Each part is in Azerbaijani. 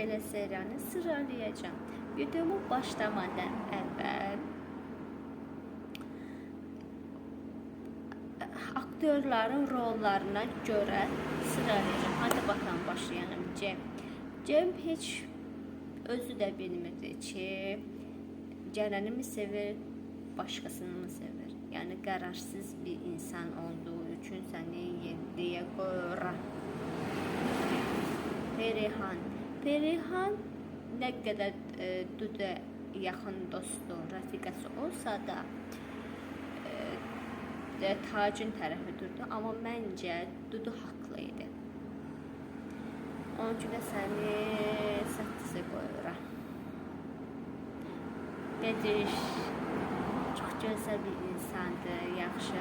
belə seriyanı sıralayacağım. Videomu başlamadan əvvəl aktörlərin rollarına görə sıralayacağım. Hadi bakalım başlayalım. Cem heç özü də bilmirdi ki, gələnimi sevir, başqasını mı sevir? Yəni qərarsız bir insan olduğu üçün səni 7-yə qoyuram. Perihan nə qədər Dudu yaxın dostu, rəfiqəsi olsa da Tacın tərəfi durdu, amma məncə Dudu haqlı idi. Onun üçün də səni 8-ə qoyuram. Bedir çox gözəl bir insandır, yaxşı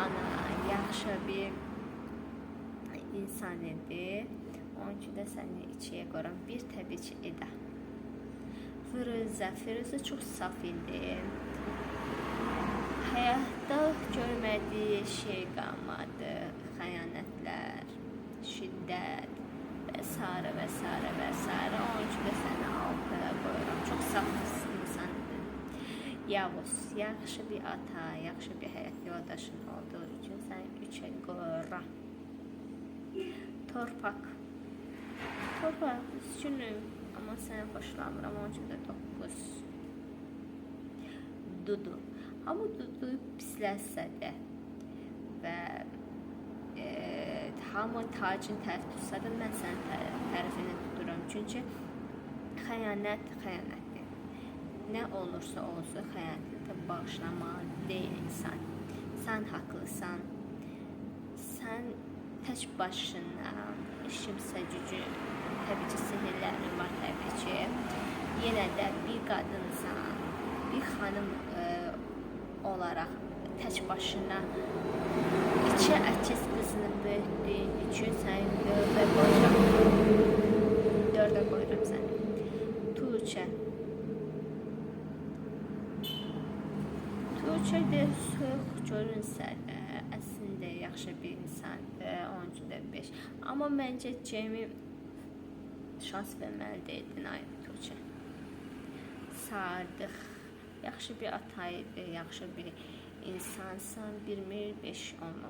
ana, yaxşı bir insan idi. Onun üçün də səni 2-yə qoyuram. Bir təbii ki, Eda. Firuzə çox saf idi. Həyatda görmədiyi şey qalmadı. Xəyanətlər, şiddət və s. və s. və s. Onun üçün də səni 6-ya qoyuram. Çox saf insandır. Yavuz, yaxşı bir ata, yaxşı bir həyat yoldaşın olduğu üçün səni 3-ə qoyuram. Torpaq, üzgünüm, amma səni xoşlamıram. Onun üçün də 9. Dudu. Amma Dudu pisləsə də və hamı Tacın tərəf tutsa da mən sənin tərəfini tuturam. Çünki xəyanətdir. Nə olursa olsun xəyanətə bağışlamalı deyil insan. Sən haqlısan. Sən tək başına işimsə gücü, təbii ki, sihirlərin var təbii ki. Yenə də bir qadınsan, bir xanım olaraq tək başına 2 əkiz qızını böyütdüyün üçün səni 4-ə qoyuram. 4-ə qoyuram səni. Tuğçe də soyuq görünsə də əslində yaxşı bir insandır. Onun üçün də 5. Amma məncə Cem'i şans verməli deydin ay Tuğçe. Sadıq. Yaxşı bir ataydı, yaxşı bir insansan, 1-5 onu.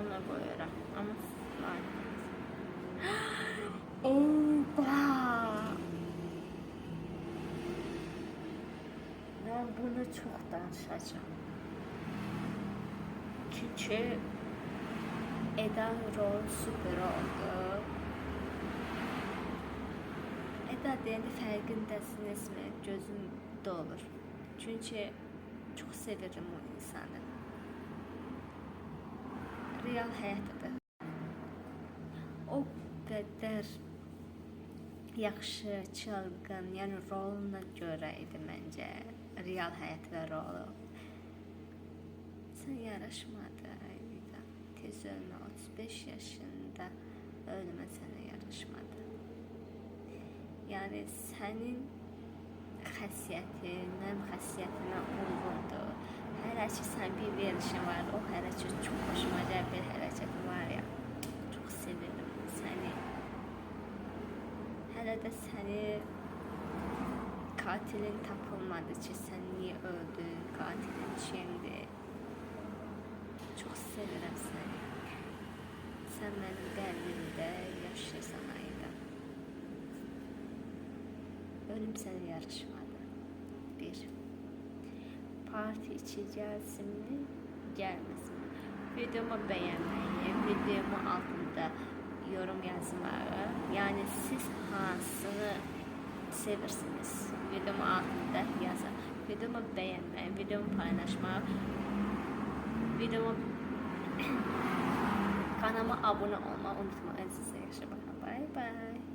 Ona qoyuram. Amma mən bunu çox danışacağım. Çünki Eda rol süper oldu. Eda deyəndə fərqindəsinizmi? Gözüm dolur. Çünki çox sevirəm o insanı. Real həyatda o qədər yaxşı, çılğın, yəni roluna görə idi məncə. Real həyatda rolu. Sən yaraşmadı Eda. Tez ölmə, 35 yaşında ölmə, sənə yaraşmadı. Yəni sənin xəssiyyətin mənim xəssiyyətimə uyğundur. Hələ ki sən bir verişin var, o hərəkət çox xoşuma gəlir, bir hərəkət var ya, çox sevirdim səni. Hələ də səni katilin tapılmadı ki, sən niyə öldün, katilin kimdir? Çox sevirəm səni. Sən mənim qəlbimdə yaşayırsan Ayda. Ölüm sənə yarışmadı. 1. Parti 2 gəlsinmi, gəlməsin. Videomu bəyənməyi, videomu altında yorum yazmağı, yəni siz hansını sevirsiniz? Videomu altında yazın. Videomu bəyənməyi, videomu paylaşmağı, videomu kanalıma abone olmayı unutmayın. Size yaşa bakın. Bye bye.